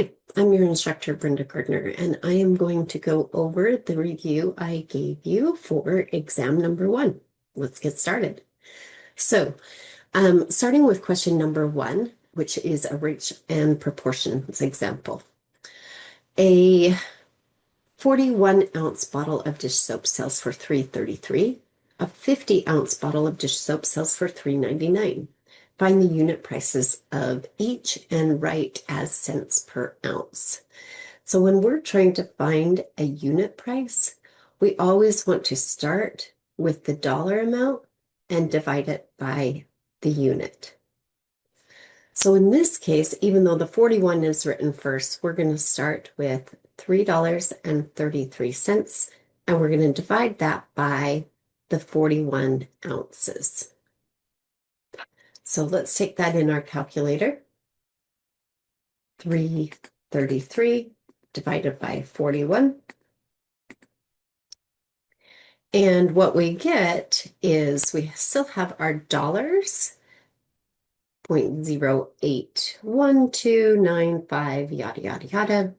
Hi, I'm your instructor, Brenda Gardner, and I am going to go over the review I gave you for exam number 1. Let's get started. So, starting with question number 1, which is a rate and proportions example. A 41-ounce bottle of dish soap sells for $3.33. A 50-ounce bottle of dish soap sells for $3.99. Find the unit prices of each and write as cents per ounce. So when we're trying to find a unit price, we always want to start with the dollar amount and divide it by the unit. So in this case, even though the 41 is written first, we're going to start with $3.33, and we're going to divide that by the 41 ounces. So let's take that in our calculator. 333 divided by 41. And what we get is we still have our dollars, 0.081295, yada, yada, yada.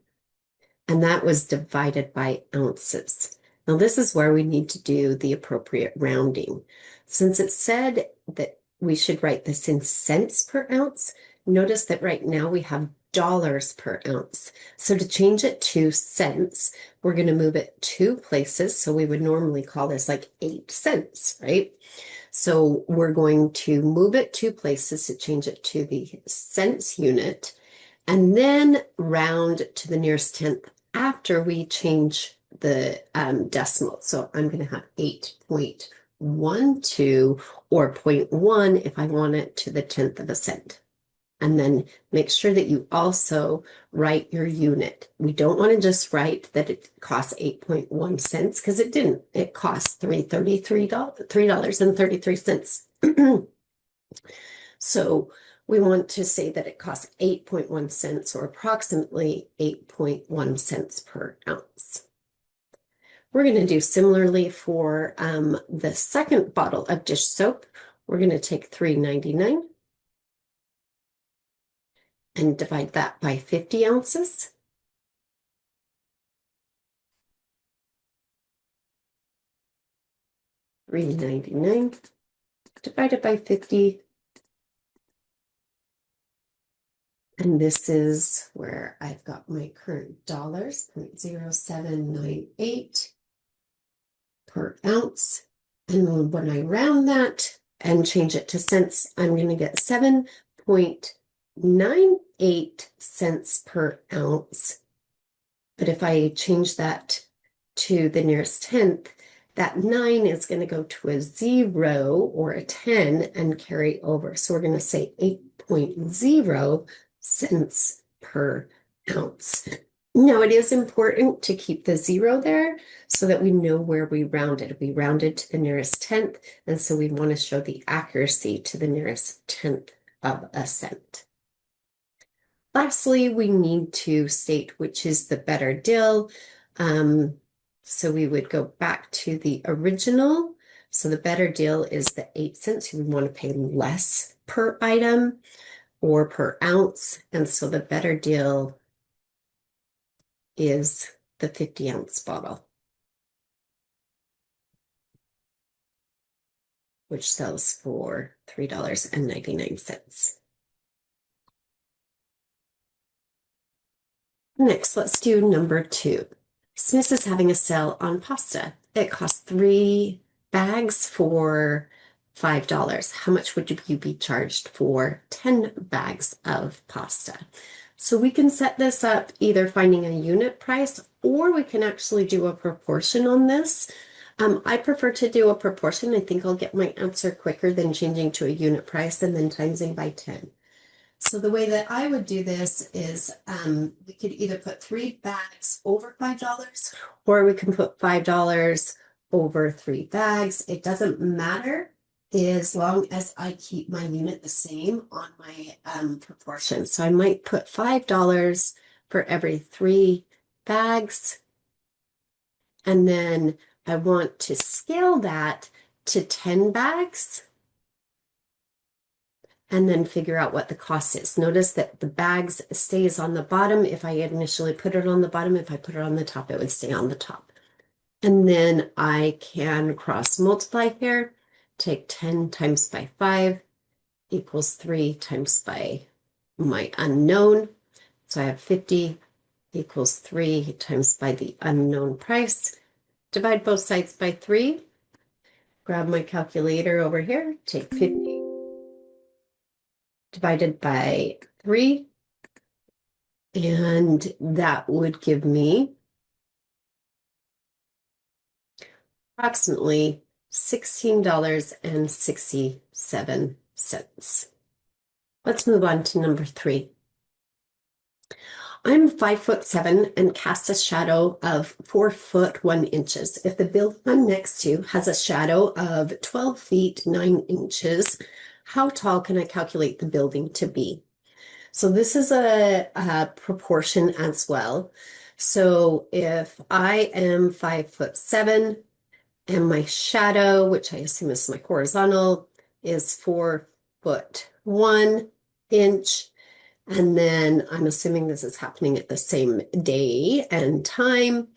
And that was divided by ounces. Now, this is where we need to do the appropriate rounding. Since it said that we should write this in cents per ounce, notice that right now we have dollars per ounce. So to change it to cents, we're going to move it 2 places. So we would normally call this like 8 cents, right? So we're going to move it 2 places to change it to the cents unit, and then round to the nearest tenth after we change the decimal. So I'm going to have 8.12 or 0.1 if I want it to the tenth of a cent. And then make sure that you also write your unit. We don't want to just write that it costs 8.1 cents because it didn't. It costs $3.33. So we want to say that it costs 8.1 cents or approximately 8.1 cents per ounce. We're going to do similarly for the second bottle of dish soap. We're going to take $3.99 and divide that by 50 ounces. $3.99 divided by 50. And this is where I've got my current dollars, 0.0798 per ounce. And when I round that and change it to cents, I'm going to get 7.98 cents per ounce. But if I change that to the nearest tenth, that 9 is going to go to a 0 or a 10 and carry over. So we're going to say 8.0 cents per ounce. Now, it is important to keep the 0 there so that we know where we rounded. We rounded to the nearest tenth, and so we want to show the accuracy to the nearest tenth of a cent. Lastly, we need to state which is the better deal. So we would go back to the original. So the better deal is the 8 cents. We want to pay less per item or per ounce. And so the better deal is the 50-ounce bottle, which sells for $3.99. Next, let's do number 2. Smith is having a sale on pasta. It costs 3 bags for $5. How much would you be charged for 10 bags of pasta? So we can set this up either finding a unit price, or we can actually do a proportion on this. I prefer to do a proportion. I think I'll get my answer quicker than changing to a unit price and then timesing by 10. So the way that I would do this is we could either put 3 bags over $5, or we can put $5 over 3 bags. It doesn't matter as long as I keep my unit the same on my proportion. So I might put $5 for every 3 bags. And then I want to scale that to 10 bags. and then figure out what the cost is. Notice that the bags stays on the bottom. If I initially put it on the bottom, if I put it on the top, it would stay on the top. And then I can cross multiply here. Take 10 times by 5 equals 3 times by my unknown. So I have 50 equals 3 times by the unknown price. Divide both sides by 3. Grab my calculator over here. Take 50 divided by 3. And that would give me approximately $16.67. Let's move on to number 3. I'm 5'7" and cast a shadow of 4 foot 1 inches. If the building I'm next to has a shadow of 12 feet 9 inches, how tall can I calculate the building to be? So this is a proportion as well. So if I am 5'7" and my shadow, which I assume is my horizontal, is 4 foot 1 inch, and then I'm assuming this is happening at the same day and time.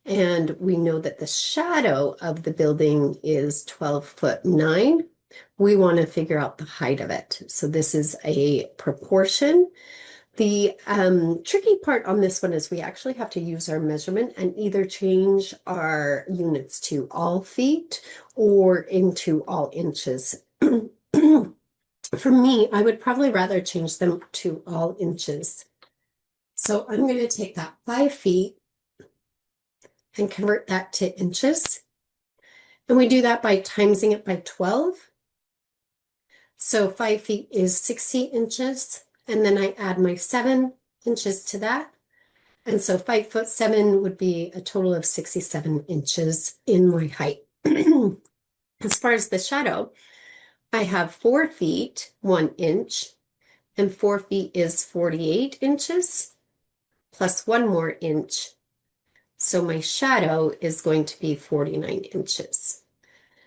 And we know that the shadow of the building is 12 foot 9. We want to figure out the height of it. So this is a proportion. The tricky part on this one is we actually have to use our measurement and either change our units to all feet or into all inches. For me, I would probably rather change them to all inches. So I'm going to take that 5 feet and convert that to inches. And we do that by timesing it by 12. So 5 feet is 60 inches. And then I add my 7 inches to that. And so 5'7" would be a total of 67 inches in my height. As far as the shadow, I have 4 feet 1 inch, and 4 feet is 48 inches, plus 1 more inch. So my shadow is going to be 49 inches.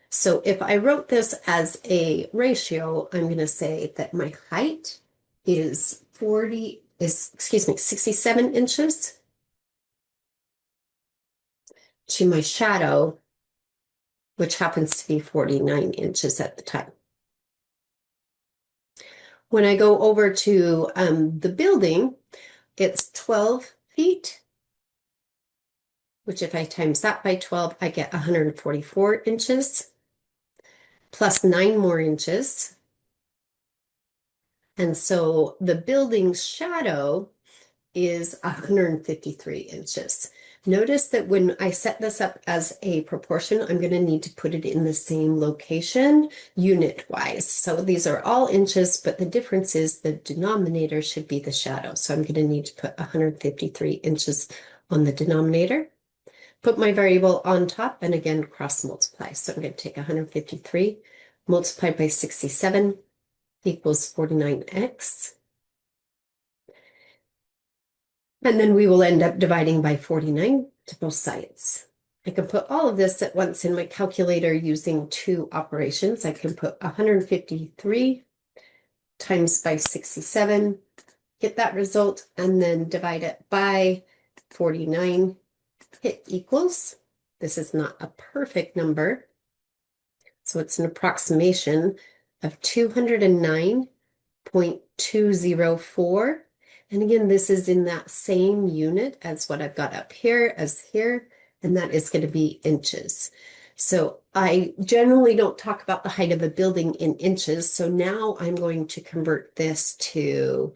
So if I wrote this as a ratio, I'm going to say that my height is 67 inches to my shadow, which happens to be 49 inches at the time. When I go over to the building, it's 12 feet, which if I times that by 12, I get 144 inches, plus 9 more inches. And so the building's shadow is 153 inches. Notice that when I set this up as a proportion, I'm going to need to put it in the same location unit-wise. So these are all inches, but the difference is the denominator should be the shadow. So I'm going to need to put 153 inches on the denominator. Put my variable on top and again cross multiply. So I'm going to take 153 multiplied by 67 equals 49x. And then we will end up dividing by 49 to both sides. I can put all of this at once in my calculator using 2 operations. I can put 153 times by 67, get that result, and then divide it by 49, hit equals. This is not a perfect number, so it's an approximation of 209.204. And again, this is in that same unit as what I've got up here as here, and that is going to be inches. So I generally don't talk about the height of a building in inches. So now I'm going to convert this to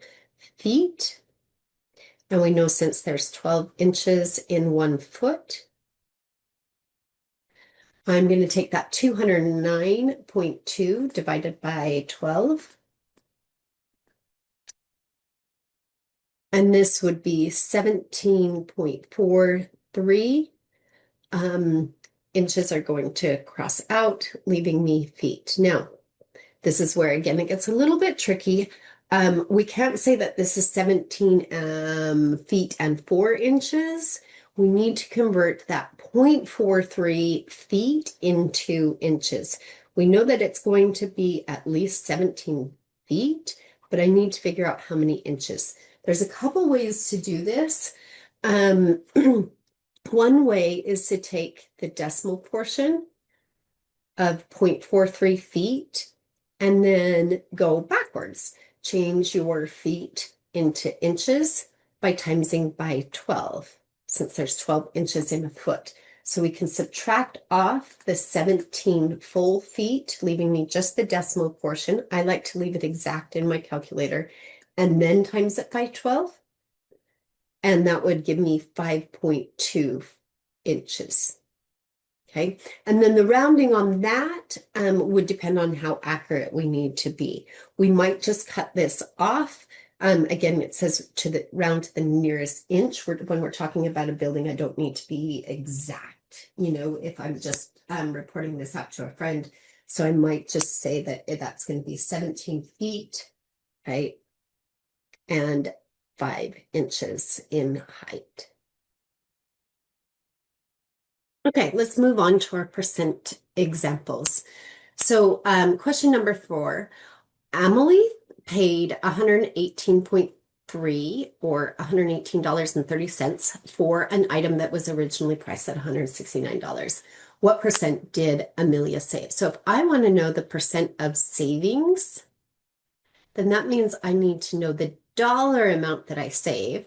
feet. And we know since there's 12 inches in 1 foot, I'm going to take that 209.2 divided by 12. And this would be 17.43 inches are going to cross out, leaving me feet. Now, this is where, again, it gets a little bit tricky. We can't say that this is 17 feet and 4 inches. We need to convert that 0.43 feet into inches. We know that it's going to be at least 17 feet, but I need to figure out how many inches. There's a couple ways to do this. One way is to take the decimal portion of 0.43 feet and then go backwards. Change your feet into inches by timesing by 12, since there's 12 inches in a foot. So we can subtract off the 17 full feet, leaving me just the decimal portion. I like to leave it exact in my calculator and then times it by 12. And that would give me 5.2 inches. Okay, and then the rounding on that would depend on how accurate we need to be. We might just cut this off. Again, it says round to the nearest inch. When we're talking about a building, I don't need to be exact, if I'm just reporting this out to a friend. So I might just say that that's going to be 17 feet, right? And 5 inches in height. Okay, let's move on to our percent examples. So question number 4, Emily paid 118.3 or $118.30 for an item that was originally priced at $169. What percent did Amelia save? So if I want to know the percent of savings, then that means I need to know the dollar amount that I save.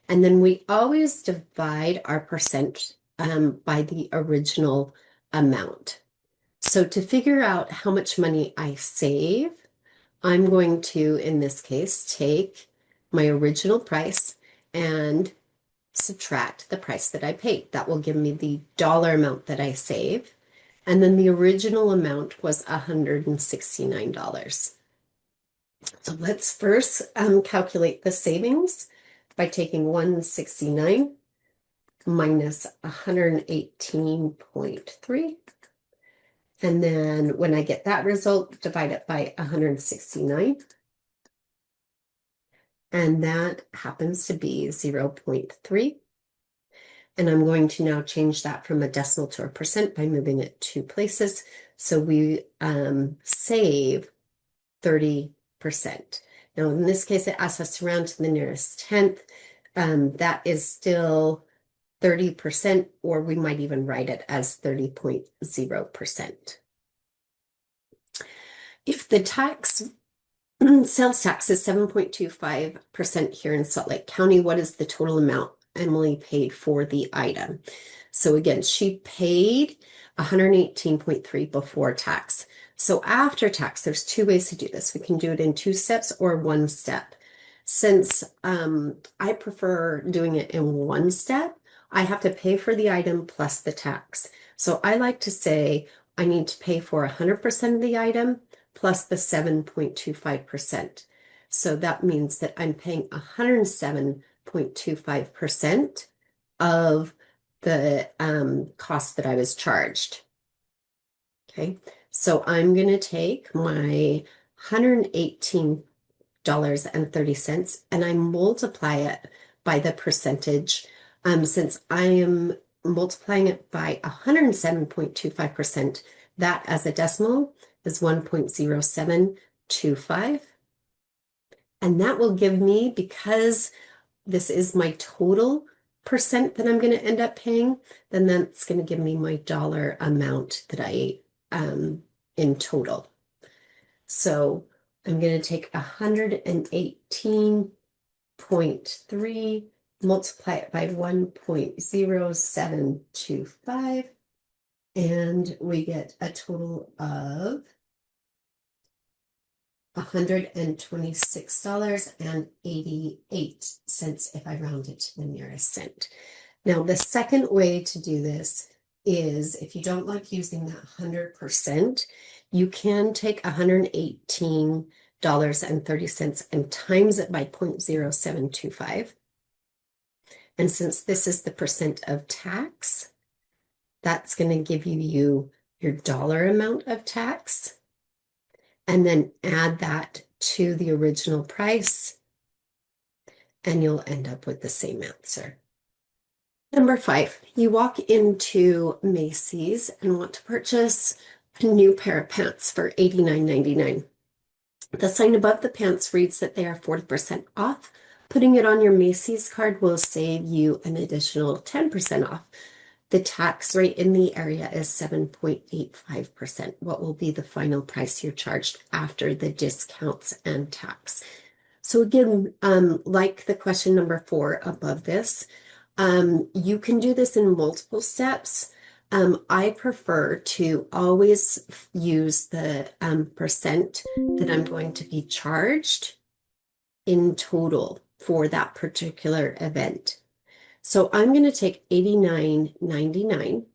And then we always divide our percent by the original amount. So to figure out how much money I save, I'm going to, in this case, take my original price and subtract the price that I paid. That will give me the dollar amount that I save. And then the original amount was $169. So let's first calculate the savings by taking 169 minus 118.3. And then when I get that result, divide it by 169. And that happens to be 0.3. And I'm going to now change that from a decimal to a percent by moving it 2 places. So we save 30%. Now, in this case, it asks us to round to the nearest tenth. That is still 30%, or we might even write it as 30.0%. If the sales tax is 7.25% here in Salt Lake County, what is the total amount Emily paid for the item? So again, she paid 118.3 before tax. So after tax, there's 2 ways to do this. We can do it in 2 steps or 1 step. Since I prefer doing it in 1 step, I have to pay for the item plus the tax. So I like to say I need to pay for 100% of the item plus the 7.25%. So that means that I'm paying 107.25% of the cost that I was charged. Okay, so I'm going to take my $118.30 and I multiply it by the percentage. Since I am multiplying it by 107.25%, that as a decimal is 1.0725. And that will give me, because this is my total percent that I'm going to end up paying, then that's going to give me my dollar amount that I in total. So I'm going to take 118.3, multiply it by 1.0725, and we get a total of $126.88 if I round it to the nearest cent. Now, the second way to do this is, if you don't like using that 100%, you can take $118.30 and times it by 0.0725. And since this is the percent of tax, that's going to give you your dollar amount of tax. And then add that to the original price, and you'll end up with the same answer. Number 5, you walk into Macy's and want to purchase a new pair of pants for $89.99. The sign above the pants reads that they are 40% off. Putting it on your Macy's card will save you an additional 10% off. The tax rate in the area is 7.85%. What will be the final price you're charged after the discounts and tax? So again, like the question number 4 above this, you can do this in multiple steps. I prefer to always use the percent that I'm going to be charged in total for that particular event. So I'm going to take $89.99.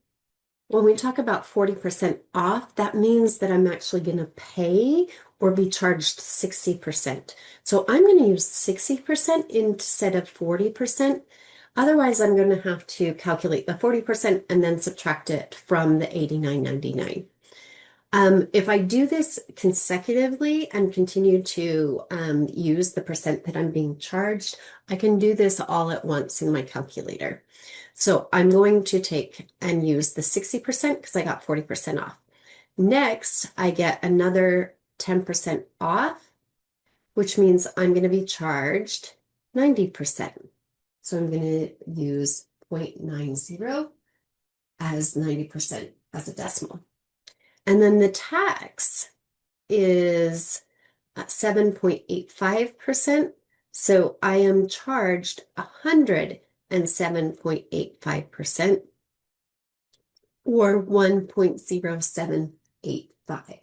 When we talk about 40% off, that means that I'm actually going to pay or be charged 60%. So I'm going to use 60% instead of 40%. Otherwise, I'm going to have to calculate the 40% and then subtract it from the $89.99. If I do this consecutively and continue to use the percent that I'm being charged, I can do this all at once in my calculator. So I'm going to take and use the 60% because I got 40% off. Next, I get another 10% off, which means I'm going to be charged 90%. So I'm going to use 0.90 as 90% as a decimal. And then the tax is 7.85%. So I am charged 107.85% or 1.0785.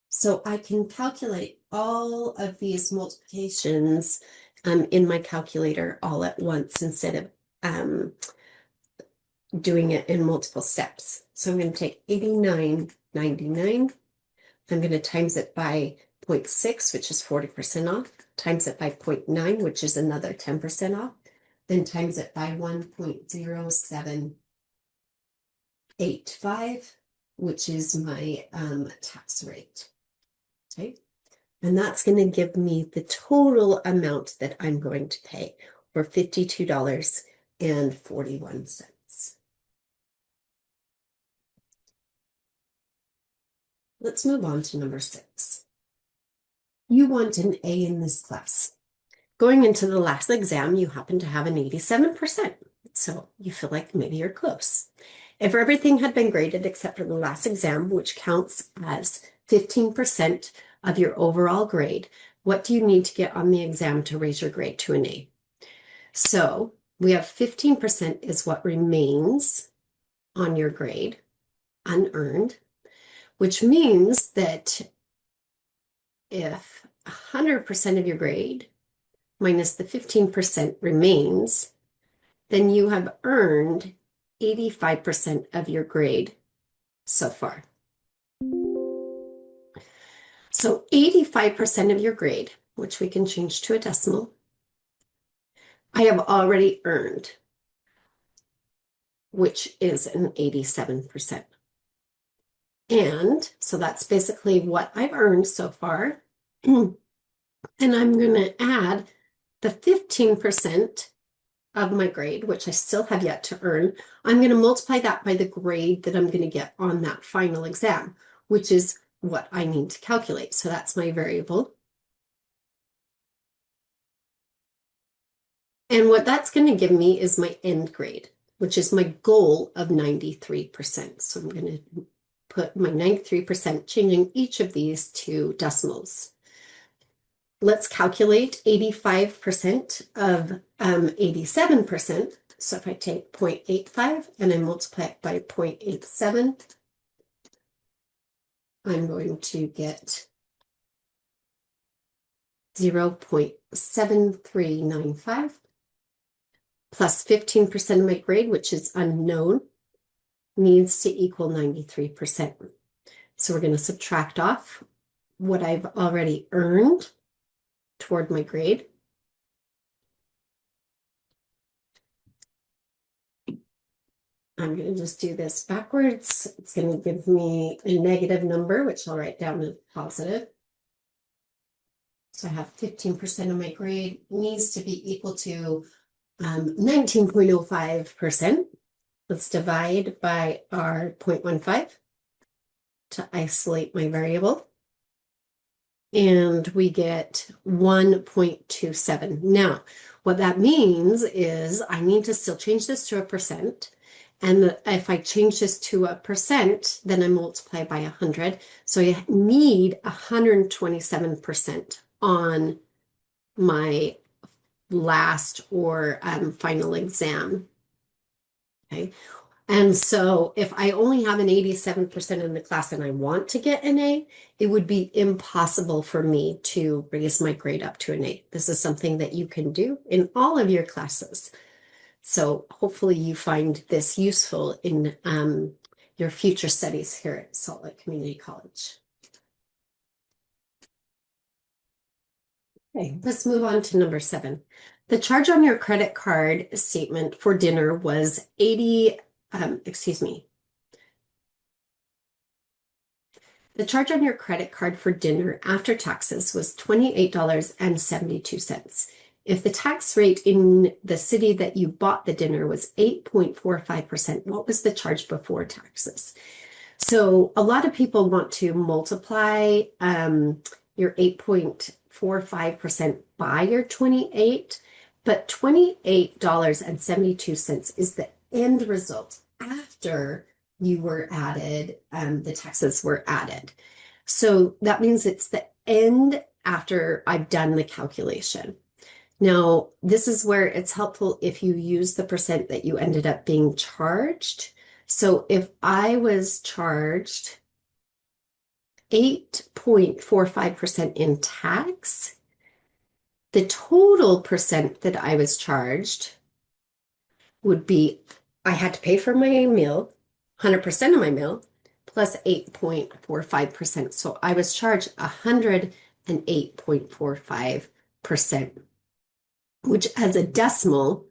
So I can calculate all of these multiplications in my calculator all at once instead of doing it in multiple steps. So I'm going to take $89.99. I'm going to times it by 0.6, which is 40% off, times it by 0.9, which is another 10% off, then times it by 1.0785, which is my tax rate. Okay. And that's going to give me the total amount that I'm going to pay for $52.41. Let's move on to number 6. You want an A in this class. Going into the last exam, you happen to have an 87%. So you feel like maybe you're close. If everything had been graded except for the last exam, which counts as 15% of your overall grade, what do you need to get on the exam to raise your grade to an A? So we have 15% is what remains on your grade, unearned, which means that if 100% of your grade minus the 15% remains, then you have earned 85% of your grade so far. So 85% of your grade, which we can change to a decimal, I have already earned, which is an 87%. And so that's basically what I've earned so far. And I'm going to add the 15% of my grade, which I still have yet to earn. I'm going to multiply that by the grade that I'm going to get on that final exam, which is what I need to calculate. So that's my variable. And what that's going to give me is my end grade, which is my goal of 93%. So I'm going to put my 93%, changing each of these to decimals. Let's calculate 85% of 87%. So if I take 0.85 and I multiply it by 0.87, I'm going to get 0.7395 plus 15% of my grade, which is unknown, needs to equal 93%. So we're going to subtract off what I've already earned toward my grade. I'm going to just do this backwards. It's going to give me a negative number, which I'll write down as positive. So I have 15% of my grade needs to be equal to 19.05%. Let's divide by our 0.15 to isolate my variable. and we get 1.27. Now, what that means is I need to still change this to a percent. And if I change this to a percent, then I multiply by 100. So I need 127% on my last or final exam. Okay. And so if I only have an 87% in the class and I want to get an A, it would be impossible for me to raise my grade up to an A. This is something that you can do in all of your classes. So hopefully you find this useful in your future studies here at Salt Lake Community College. Okay, let's move on to number 7. The charge on your credit card statement for dinner was 80, excuse me. The charge on your credit card for dinner after taxes was $28.72. If the tax rate in the city that you bought the dinner was 8.45%, what was the charge before taxes? So a lot of people want to multiply your 8.45% by your 28, but $28.72 is the end result after you were added, the taxes were added. So that means it's the end after I've done the calculation. Now, this is where it's helpful if you use the percent that you ended up being charged. So if I was charged 8.45% in tax, the total percent that I was charged would be, I had to pay for my meal, 100% of my meal, plus 8.45%. So I was charged 108.45%, which as a decimal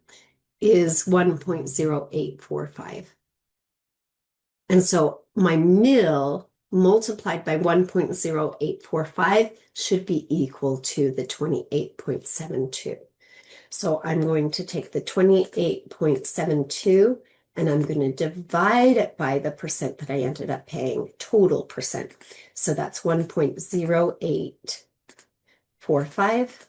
is 1.0845. And so my meal multiplied by 1.0845 should be equal to the 28.72. So I'm going to take the 28.72 and I'm going to divide it by the percent that I ended up paying, total percent. So that's 1.0845.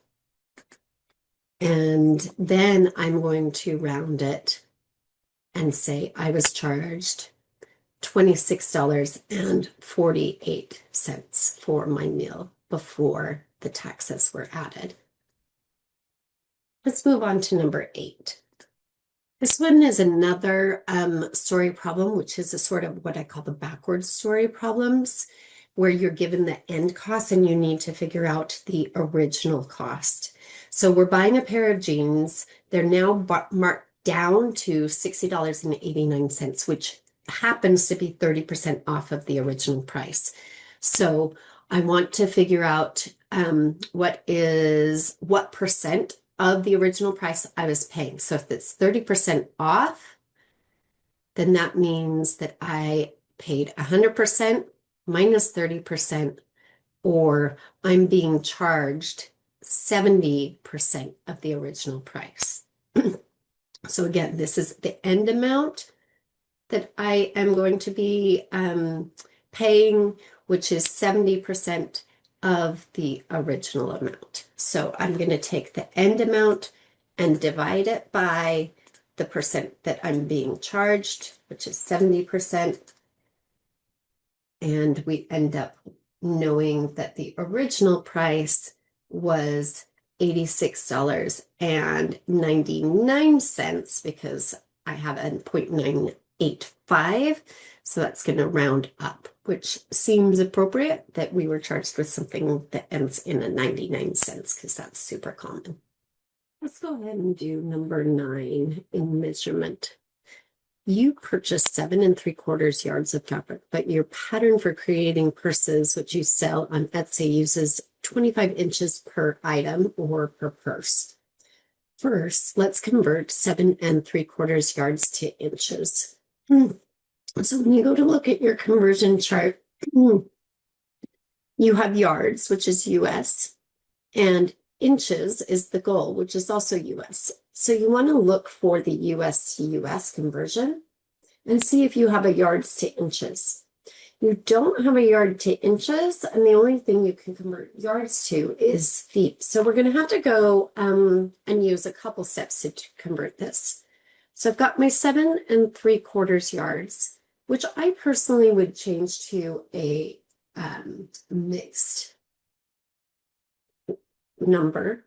And then I'm going to round it and say I was charged $26.48 for my meal before the taxes were added. Let's move on to number 8. This one is another story problem, which is a sort of what I call the backwards story problems, where you're given the end cost and you need to figure out the original cost. So we're buying a pair of jeans. They're now marked down to $60.89, which happens to be 30% off of the original price. So I want to figure out what percent of the original price I was paying. So if it's 30% off, then that means that I paid 100% minus 30%, or I'm being charged 70% of the original price. So again, this is the end amount that I am going to be paying, which is 70% of the original amount. So I'm going to take the end amount and divide it by the percent that I'm being charged, which is 70%. And we end up knowing that the original price was $86.99 because I have a 0.985. So that's going to round up, which seems appropriate that we were charged with something that ends in a 99 cents because that's super common. Let's go ahead and do number 9 in measurement. You purchased 7 3/4 yards of fabric, but your pattern for creating purses, which you sell on Etsy, uses 25 inches per item or per purse. First, let's convert 7 3/4 yards to inches. So when you go to look at your conversion chart, you have yards, which is US, and inches is the goal, which is also US. So you want to look for the US to US conversion and see if you have a yards to inches. You don't have a yard to inches, and the only thing you can convert yards to is feet. So we're going to have to go and use a couple steps to convert this. So I've got my 7 3/4 yards, which I personally would change to a mixed number.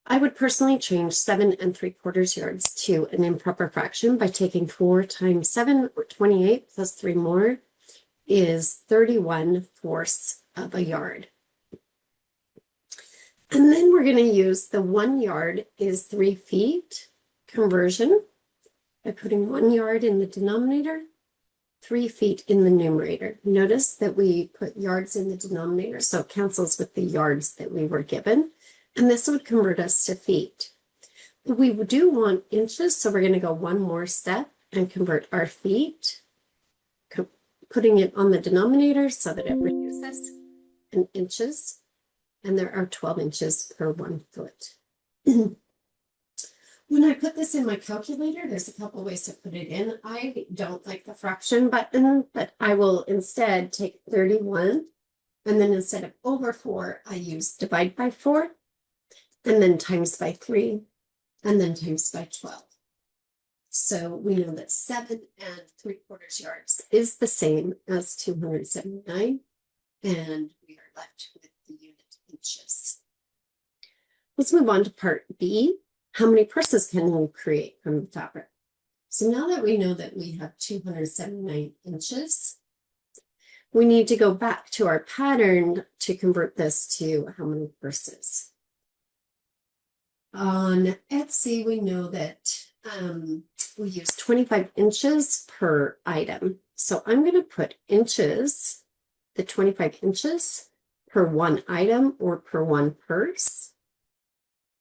I would personally change 7 3/4 yards to an improper fraction by taking 4 times 7, or 28, plus 3 more, is 31/4 of a yard. And then we're going to use the 1 yard is 3 feet conversion by putting 1 yard in the denominator, 3 feet in the numerator. Notice that we put yards in the denominator, so it cancels with the yards that we were given. And this would convert us to feet. We do want inches, so we're going to go one more step and convert our feet, putting it on the denominator so that it reduces in inches. And there are 12 inches per 1 foot. When I put this in my calculator, there's a couple ways to put it in. I don't like the fraction button, but I will instead take 31, and then instead of over 4, I use divide by 4, and then times by 3, and then times by 12. So we know that 7 3/4 yards is the same as 279, and we are left with the unit inches. Let's move on to part B. How many purses can we create from the fabric? So now that we know that we have 279 inches, we need to go back to our pattern to convert this to how many purses. On Etsy, we know that we use 25 inches per item. So I'm going to put inches, the 25 inches per 1 item or per 1 purse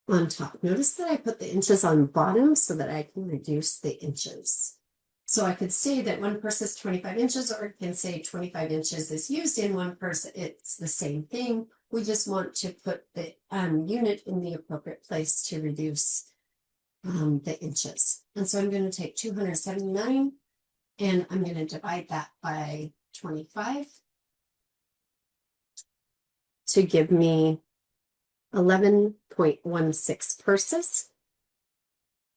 on top. Notice that I put the inches on bottom so that I can reduce the inches. So I could say that 1 purse is 25 inches, or I can say 25 inches is used in 1 purse. It's the same thing. We just want to put the unit in the appropriate place to reduce the inches. And so I'm going to take 279 and I'm going to divide that by 25 to give me 11.16 purses.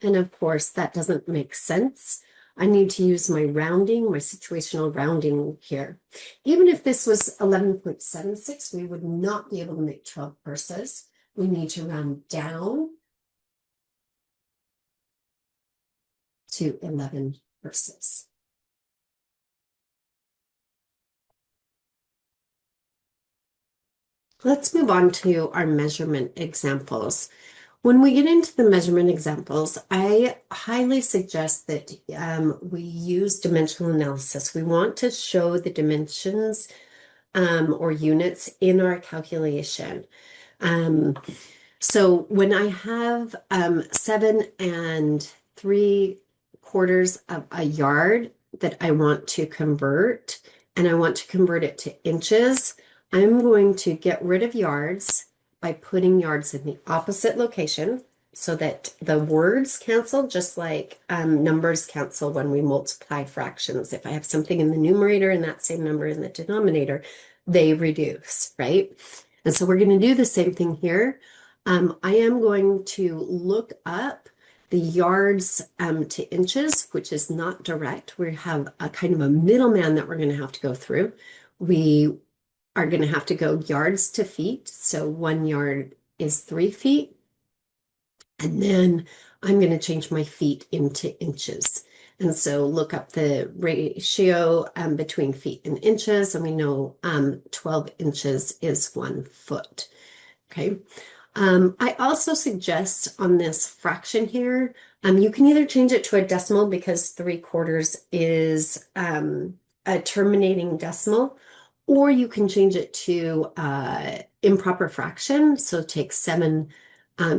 And of course, that doesn't make sense. I need to use my rounding, my situational rounding here. Even if this was 11.76, we would not be able to make 12 purses. We need to round down to 11 purses. Let's move on to our measurement examples. When we get into the measurement examples, I highly suggest that we use dimensional analysis. We want to show the dimensions or units in our calculation. So when I have 7 3/4 of a yard that I want to convert, and I want to convert it to inches, I'm going to get rid of yards by putting yards in the opposite location so that the words cancel, just like numbers cancel when we multiply fractions. If I have something in the numerator and that same number in the denominator, they reduce, right? And so we're going to do the same thing here. I am going to look up the yards to inches, which is not direct. We have a kind of a middleman that we're going to have to go through. We are going to have to go yards to feet. So 1 yard is 3 feet. And then I'm going to change my feet into inches. And so look up the ratio between feet and inches. And we know 12 inches is 1 foot. Okay. I also suggest on this fraction here, you can either change it to a decimal because 3/4 is a terminating decimal, or you can change it to improper fraction. So take 7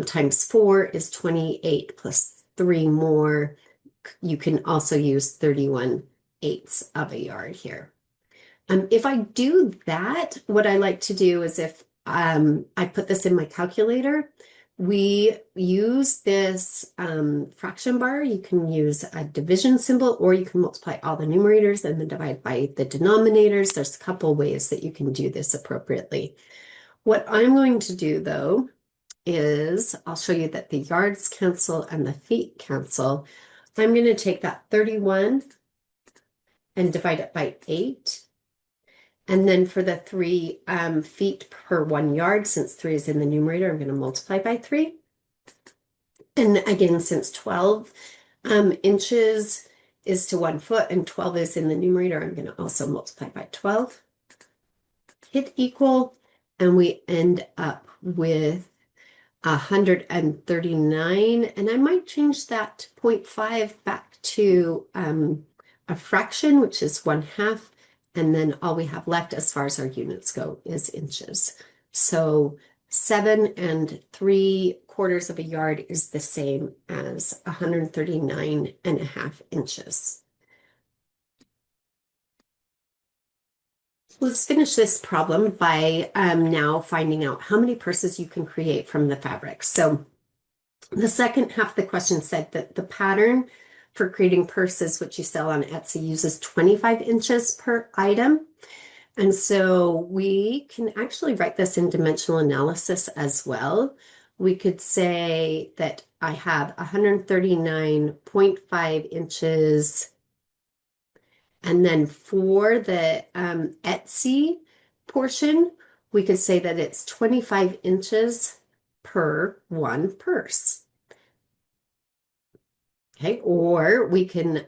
times 4 is 28 plus 3 more. You can also use 31/8 of a yard here. If I do that, what I like to do is if I put this in my calculator, We use this fraction bar. You can use a division symbol, or you can multiply all the numerators and then divide by the denominators. There's a couple ways that you can do this appropriately. What I'm going to do, though, is I'll show you that the yards cancel and the feet cancel. I'm going to take that 31 and divide it by 8. And then for the 3 feet per 1 yard, since 3 is in the numerator, I'm going to multiply by 3. And again, since 12 inches is to 1 foot and 12 is in the numerator, I'm going to also multiply by 12. Hit equal, and we end up with 139. And I might change that 0.5 back to a fraction, which is 1/2. And then all we have left as far as our units go is inches. So 7 3/4 of a yard is the same as 139.5 inches. Let's finish this problem by now finding out how many purses you can create from the fabric. So the second half of the question said that the pattern for creating purses, which you sell on Etsy, uses 25 inches per item. And so we can actually write this in dimensional analysis as well. We could say that I have 139.5 inches. And then for the Etsy portion, we could say that it's 25 inches per 1 purse. Okay, or we can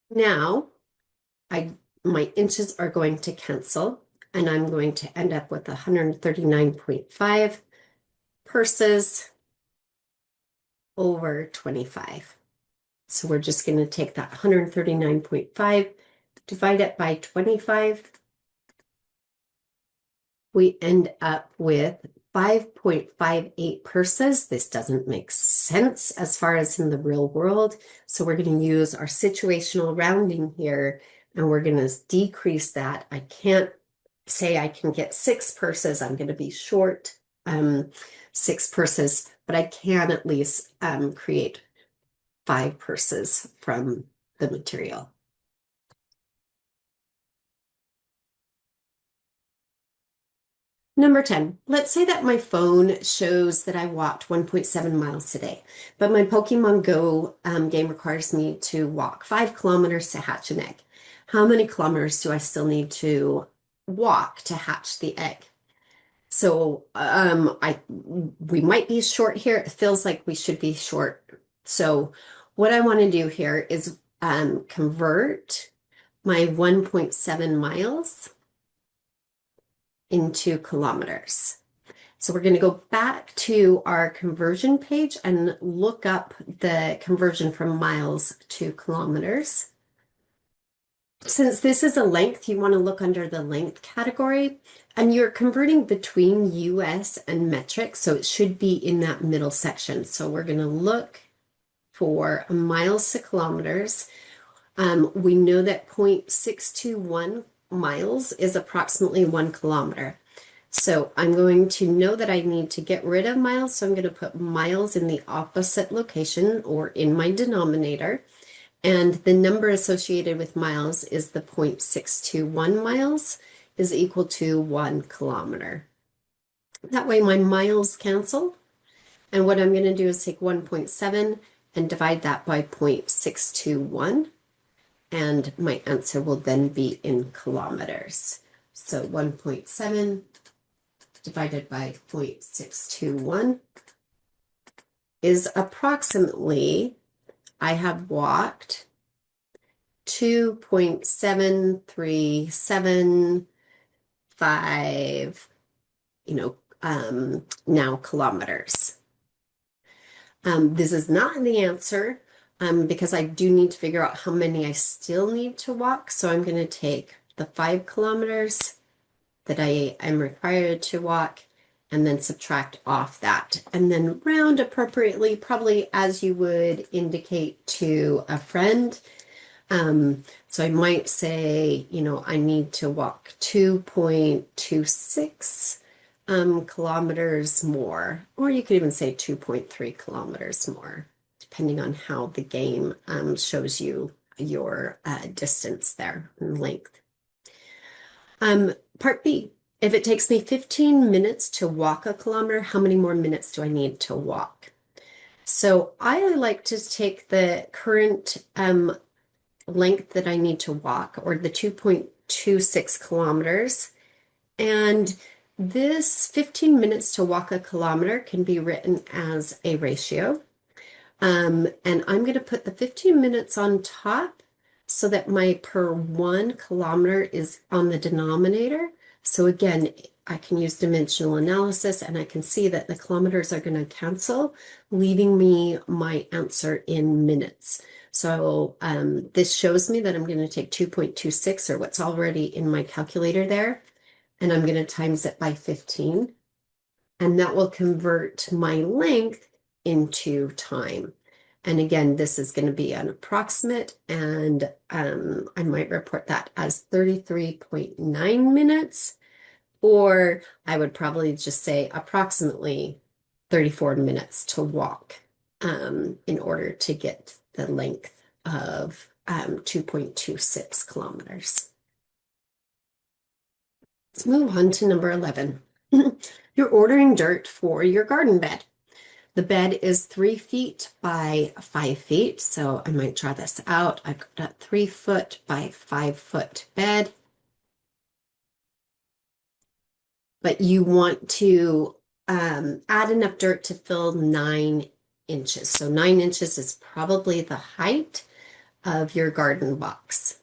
now my inches are going to cancel, and I'm going to end up with 139.5 purses over 25. So we're just going to take that 139.5, divide it by 25. We end up with 5.58 purses. This doesn't make sense as far as in the real world. So we're going to use our situational rounding here, and we're going to decrease that. I can't say I can get 6 purses. I'm going to be short 6 purses, but I can at least create 5 purses from the material. Number 10, let's say that my phone shows that I walked 1.7 miles today, but my Pokemon Go game requires me to walk 5 kilometers to hatch an egg. How many kilometers do I still need to walk to hatch the egg? So we might be short here. It feels like we should be short. So what I want to do here is convert my 1.7 miles into kilometers. So we're going to go back to our conversion page and look up the conversion from miles to kilometers. Since this is a length, you want to look under the length category, and you're converting between US and metric, so it should be in that middle section. So we're going to look for miles to kilometers. We know that 0.621 miles is approximately 1 kilometer. So I'm going to know that I need to get rid of miles, so I'm going to put miles in the opposite location or in my denominator. And the number associated with miles is the 0.621 miles is equal to 1 kilometer. That way my miles cancel. And what I'm going to do is take 1.7 and divide that by 0.621. And my answer will then be in kilometers. So 1.7 divided by 0.621 is approximately, I have walked 2.7375, now kilometers. This is not the answer because I do need to figure out how many I still need to walk. So I'm going to take the 5 kilometers that I am required to walk and then subtract off that, and then round appropriately, probably as you would indicate to a friend. So I might say, I need to walk 2.26 kilometers more, or you could even say 2.3 kilometers more, depending on how the game shows you your distance there and length. Part B, if it takes me 15 minutes to walk a kilometer, how many more minutes do I need to walk? So I like to take the current length that I need to walk, or the 2.26 kilometers. And this 15 minutes to walk a kilometer can be written as a ratio. And I'm going to put the 15 minutes on top so that my per 1 kilometer is on the denominator. So again, I can use dimensional analysis and I can see that the kilometers are going to cancel, leaving me my answer in minutes. So this shows me that I'm going to take 2.26, or what's already in my calculator there, and I'm going to times it by 15. And that will convert my length into time. And again, this is going to be an approximate, and I might report that as 33.9 minutes, or I would probably just say approximately 34 minutes to walk in order to get the length of 2.26 kilometers. Let's move on to number 11. You're ordering dirt for your garden bed. The bed is 3 feet by 5 feet. So I might draw this out. I've got a 3 foot by 5 foot bed. But you want to add enough dirt to fill 9 inches. So 9 inches is probably the height of your garden box.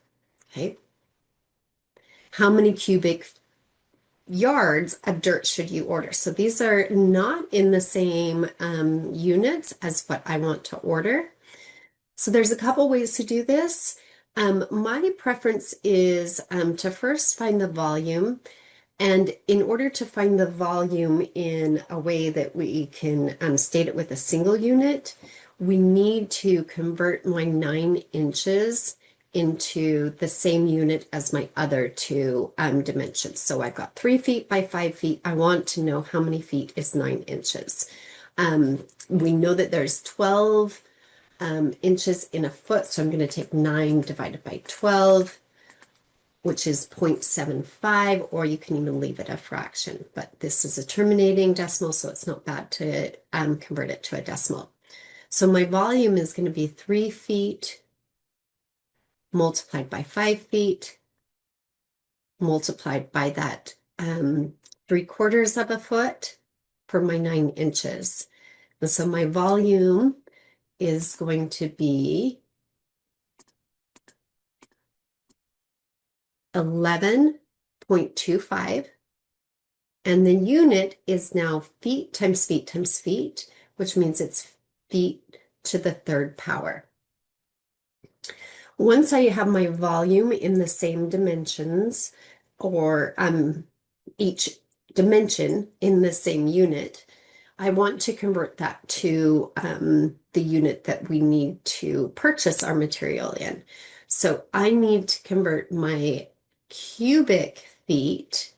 Okay. How many cubic yards of dirt should you order? So these are not in the same units as what I want to order. So there's a couple ways to do this. My preference is to first find the volume. And in order to find the volume in a way that we can state it with a single unit, we need to convert my 9 inches into the same unit as my other two dimensions. So I've got 3 feet by 5 feet. I want to know how many feet is 9 inches. We know that there's 12 inches in a foot, so I'm going to take 9 divided by 12, which is 0.75, or you can even leave it a fraction. But this is a terminating decimal, so it's not bad to convert it to a decimal. So my volume is going to be 3 feet multiplied by 5 feet, multiplied by that 3/4 of a foot for my 9 inches. And so my volume is going to be 11.25. And the unit is now feet times feet times feet, which means it's feet to the 3rd power. Once I have my volume in the same dimensions, or each dimension in the same unit, I want to convert that to the unit that we need to purchase our material in. So I need to convert my cubic feet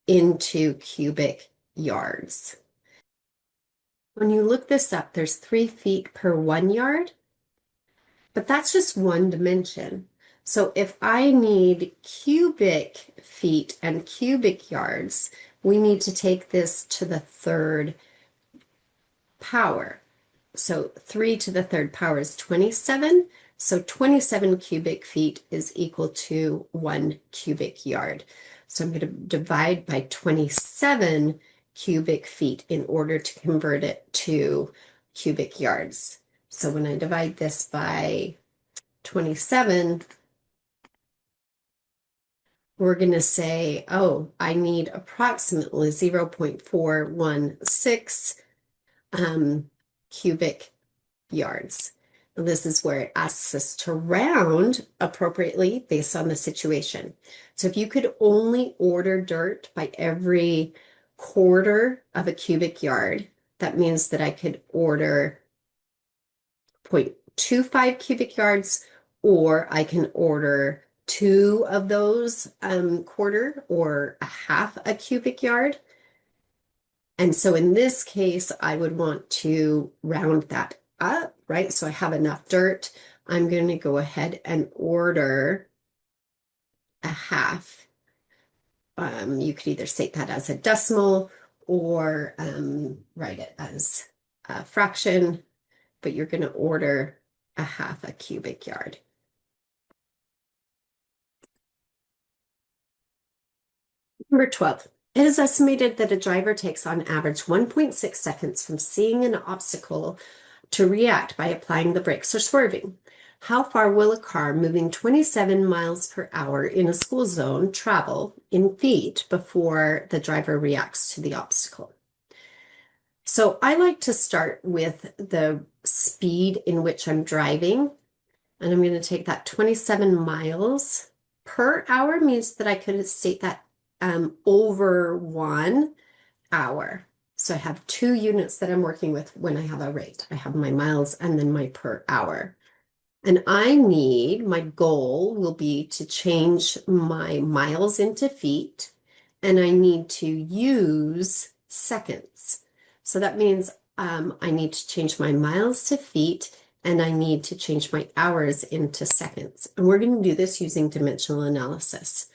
into cubic yards. When you look this up, there's 3 feet per 1 yard. But that's just one dimension. So if I need cubic feet and cubic yards, we need to take this to the 3rd power. So 3 to the 3rd power is 27. So 27 cubic feet is equal to 1 cubic yard. So I'm going to divide by 27 cubic feet in order to convert it to cubic yards. So when I divide this by 27, we're going to say, oh, I need approximately 0.416 cubic yards. And this is where it asks us to round appropriately based on the situation. So if you could only order dirt by every 1/4 of a cubic yard, that means that I could order 0.25 cubic yards or I can order two of those quarter or a half a cubic yard. And so in this case, I would want to round that up, right? So I have enough dirt. I'm going to go ahead and order a half. You could either state that as a decimal or write it as a fraction, but you're going to order a half a cubic yard. Number 12. It is estimated that a driver takes on average 1.6 seconds from seeing an obstacle to react by applying the brakes or swerving. How far will a car moving 27 miles per hour in a school zone travel in feet before the driver reacts to the obstacle? So I like to start with the speed in which I'm driving, and I'm going to take that 27 miles per hour means that I could state that over 1 hour. So I have two units that I'm working with when I have a rate. I have my miles and then my per hour. And my goal will be to change my miles into feet, and I need to use seconds. So that means I need to change my miles to feet, and I need to change my hours into seconds. And we're going to do this using dimensional analysis.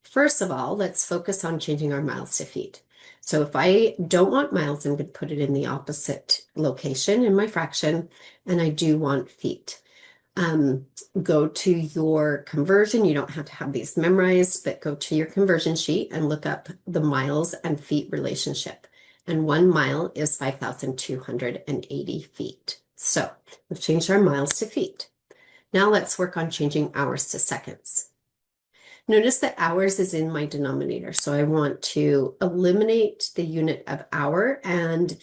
First of all, let's focus on changing our miles to feet. So if I don't want miles, I'm going to put it in the opposite location in my fraction, and I do want feet. Go to your conversion. You don't have to have these memorized, but go to your conversion sheet and look up the miles and feet relationship. And 1 mile is 5,280 feet. So we've changed our miles to feet. Now let's work on changing hours to seconds. Notice that hours is in my denominator, so I want to eliminate the unit of hour. And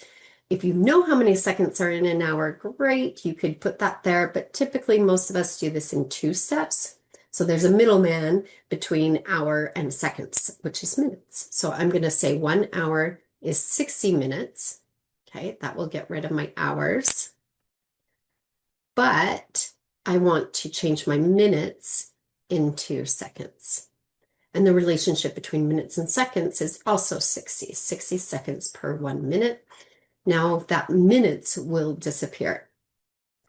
if you know how many seconds are in an hour, great, you could put that there, but typically most of us do this in 2 steps. So there's a middleman between hour and seconds, which is minutes. So I'm going to say 1 hour is 60 minutes. Okay, that will get rid of my hours. But I want to change my minutes into seconds. And the relationship between minutes and seconds is also 60 seconds per 1 minute. Now that minutes will disappear.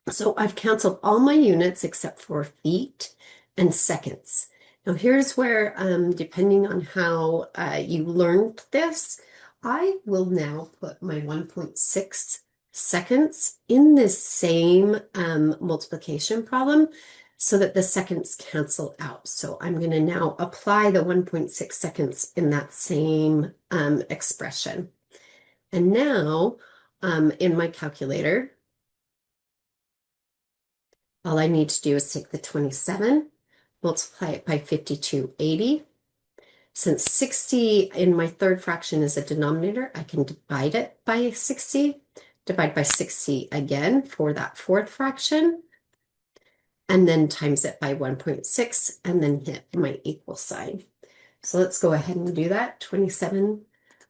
So I've canceled all my units except for feet and seconds. Now here's where, depending on how you learned this, I will now put my 1.6 seconds in this same multiplication problem so that the seconds cancel out. So I'm going to now apply the 1.6 seconds in that same expression. And now in my calculator, all I need to do is take the 27, multiply it by 5280. Since 60 in my third fraction is a denominator, I can divide it by 60, divide by 60 again for that fourth fraction, and then times it by 1.6, and then hit my equal sign. So let's go ahead and do that. 27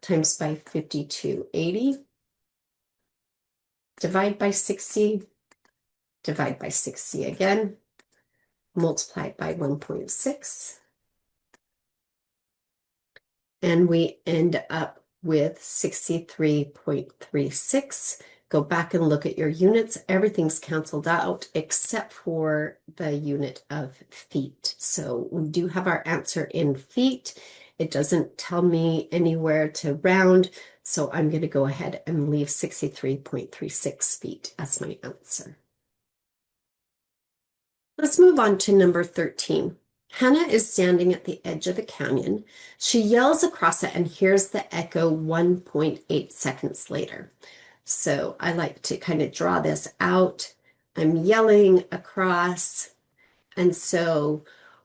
times by 5280, divide by 60, divide by 60 again, multiply it by 1.6, and we end up with 63.36. Go back and look at your units. Everything's canceled out except for the unit of feet. So we do have our answer in feet. It doesn't tell me anywhere to round, so I'm going to go ahead and leave 63.36 feet as my answer. Let's move on to number 13. Hannah is standing at the edge of the canyon. She yells across it and hears the echo 1.8 seconds later. So I like to kind of draw this out. I'm yelling across. And so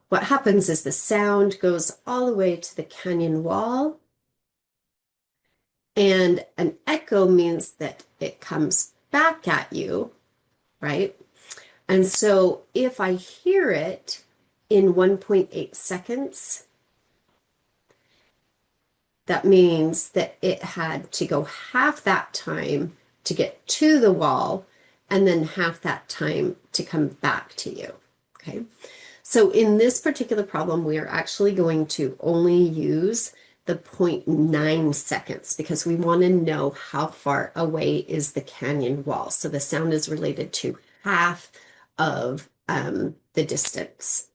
what happens is the sound goes all the way to the canyon wall. And an echo means that it comes back at you, right? And so if I hear it in 1.8 seconds, that means that it had to go half that time to get to the wall and then half that time to come back to you. Okay. So in this particular problem, we are actually going to only use the 0.9 seconds because we want to know how far away is the canyon wall. So the sound is related to half of the distance.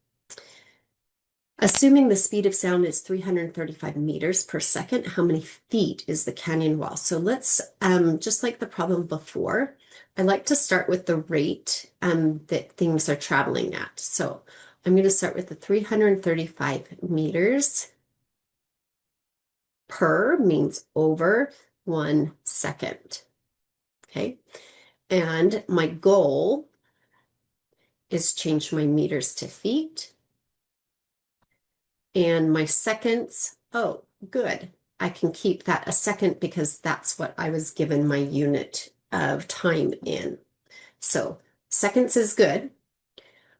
Assuming the speed of sound is 335 meters per second, how many feet is the canyon wall? So let's, just like the problem before, I like to start with the rate that things are traveling at. So I'm going to start with the 335 meters per means over 1 second. Okay. And my goal is change my meters to feet. And my seconds, oh, good. I can keep that a second because that's what I was given my unit of time in. So seconds is good.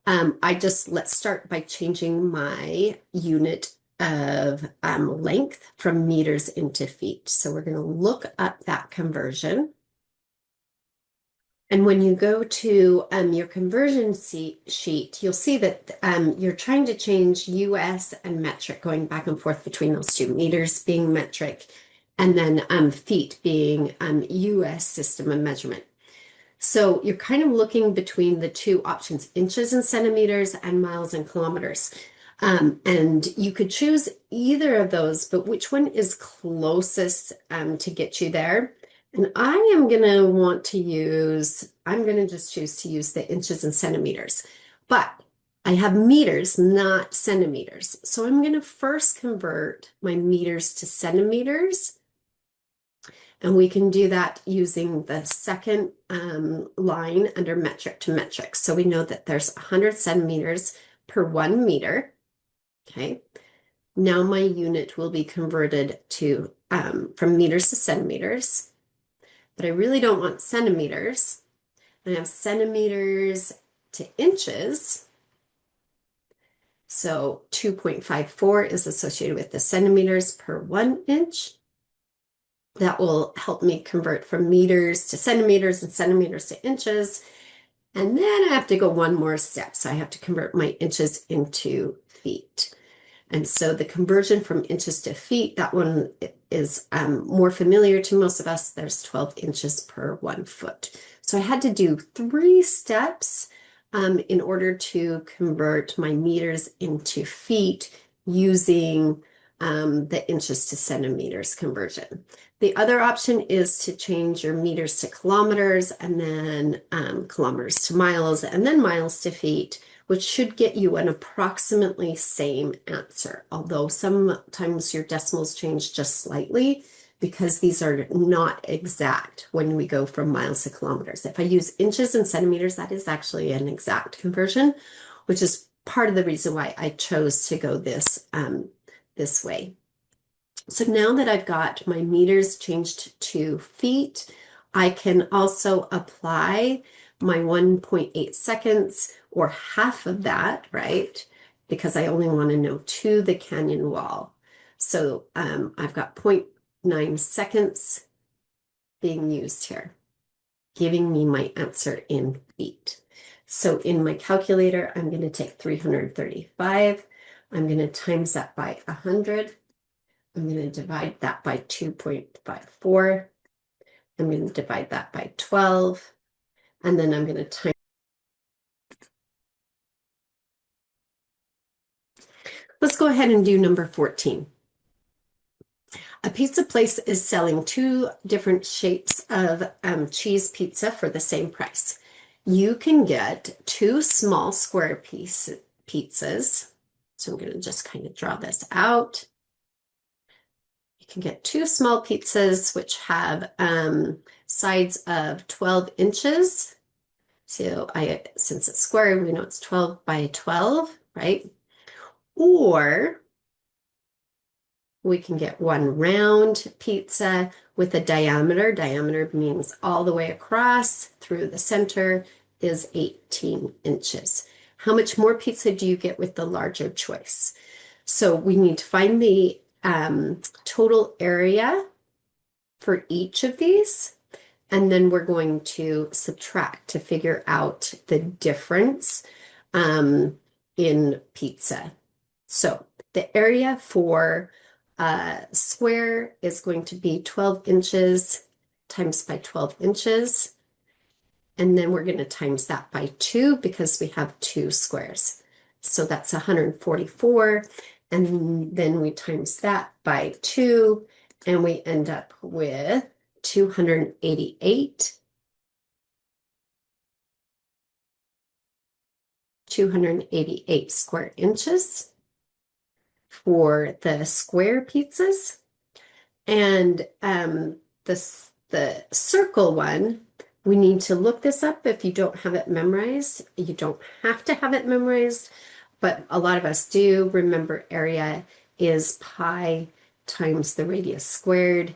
Let's start by changing my unit of length from meters into feet. So we're going to look up that conversion. And when you go to your conversion sheet, you'll see that you're trying to change US and metric, going back and forth between those two, meters being metric, and then feet being US system of measurement. So you're kind of looking between the two options, inches and centimeters and miles and kilometers. And you could choose either of those, but which one is closest to get you there? And I am going to I'm going to just choose to use the inches and centimeters. But I have meters, not centimeters. So I'm going to first convert my meters to centimeters. And we can do that using the second line under metric to metric. So we know that there's 100 centimeters per 1 meter. Okay. Now my unit will be converted to from meters to centimeters. But I really don't want centimeters. I have centimeters to inches. So 2.54 is associated with the centimeters per 1 inch. That will help me convert from meters to centimeters and centimeters to inches. And then I have to go one more step. So I have to convert my inches into feet. And so the conversion from inches to feet, that one is more familiar to most of us. There's 12 inches per 1 foot. So I had to do 3 steps in order to convert my meters into feet using the inches to centimeters conversion. The other option is to change your meters to kilometers and then kilometers to miles and then miles to feet, which should get you an approximately same answer, although sometimes your decimals change just slightly because these are not exact when we go from miles to kilometers. If I use inches and centimeters, that is actually an exact conversion, which is part of the reason why I chose to go this way. So now that I've got my meters changed to feet, I can also apply my 1.8 seconds or half of that, right? Because I only want to know to the canyon wall. So I've got 0.9 seconds being used here, giving me my answer in feet. So in my calculator, I'm going to take 335. I'm going to times that by 100. I'm going to divide that by 2.54. I'm going to divide that by 12. And then I'm going to times. Let's go ahead and do number 14. A pizza place is selling 2 different shapes of cheese pizza for the same price. You can get 2 small square pizzas. So I'm going to just kind of draw this out. You can get 2 small pizzas which have sides of 12 inches. So since it's square, we know it's 12 by 12, right? Or we can get 1 round pizza with a diameter. Diameter means all the way across through the center is 18 inches. How much more pizza do you get with the larger choice? So we need to find the total area for each of these, and then we're going to subtract to figure out the difference in pizza. So the area for a square is going to be 12 inches times by 12 inches. And then we're going to times that by 2 because we have 2 squares. So that's 144. And then we times that by 2, and we end up with 288. 288 square inches for the square pizzas. And the circle one, we need to look this up if you don't have it memorized. You don't have to have it memorized, but a lot of us do. Remember, area is pi times the radius squared.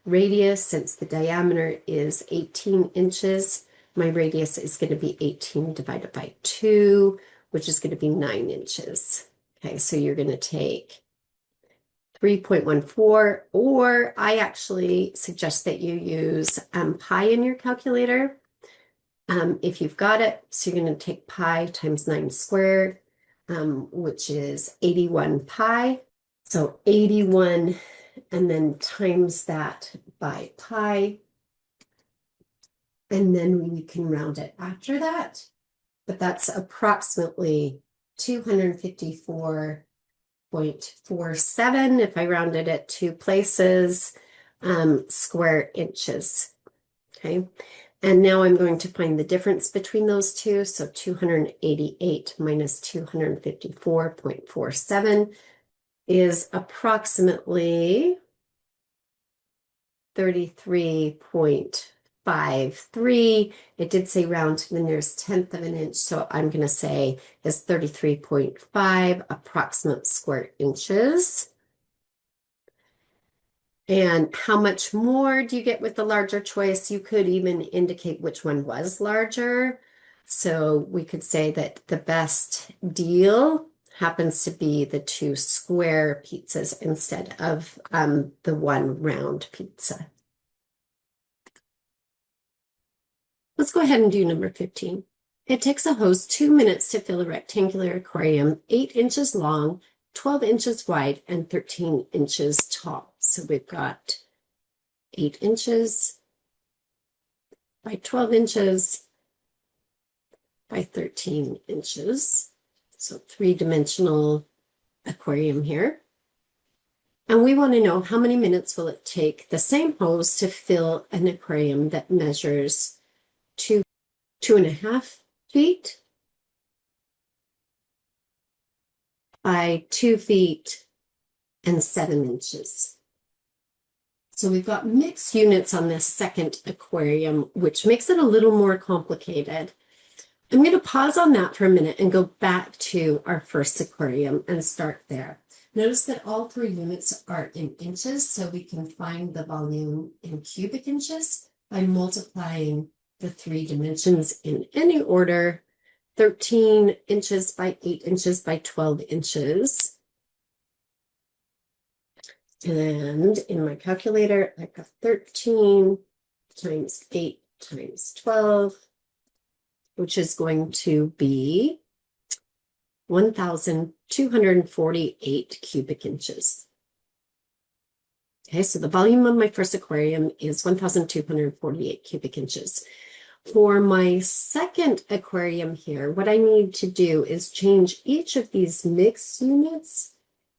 Radius, since the diameter is 18 inches, my radius is going to be 18 divided by 2, which is going to be 9 inches. Okay, so you're going to take 3.14, or I actually suggest that you use pi in your calculator if you've got it. So you're going to take pi times 9 squared, which is 81 pi. So 81, and then times that by pi. And then we can round it after that. But that's approximately 254.47 if I rounded it 2 places, square inches. Okay. And now I'm going to find the difference between those two. So 288 minus 254.47 is approximately 33.53. It did say round to the nearest tenth of an inch, so I'm going to say is 33.5 approximate square inches. And how much more do you get with the larger choice? You could even indicate which one was larger. So we could say that the best deal happens to be the 2 square pizzas instead of the 1 round pizza. Let's go ahead and do number 15. It takes a hose 2 minutes to fill a rectangular aquarium 8 inches long, 12 inches wide, and 13 inches tall. So we've got 8 inches by 12 inches by 13 inches. So 3-dimensional aquarium here. And we want to know how many minutes will it take the same hose to fill an aquarium that measures 2.5 feet by 2 feet and 7 inches. So we've got mixed units on this second aquarium, which makes it a little more complicated. I'm going to pause on that for a minute and go back to our first aquarium and start there. Notice that all 3 units are in inches, so we can find the volume in cubic inches by multiplying the 3 dimensions in any order. 13 inches by 8 inches by 12 inches. And in my calculator, I've got 13 times 8 times 12, which is going to be 1,248 cubic inches. Okay, so the volume of my first aquarium is 1,248 cubic inches. For my second aquarium here, what I need to do is change each of these mixed units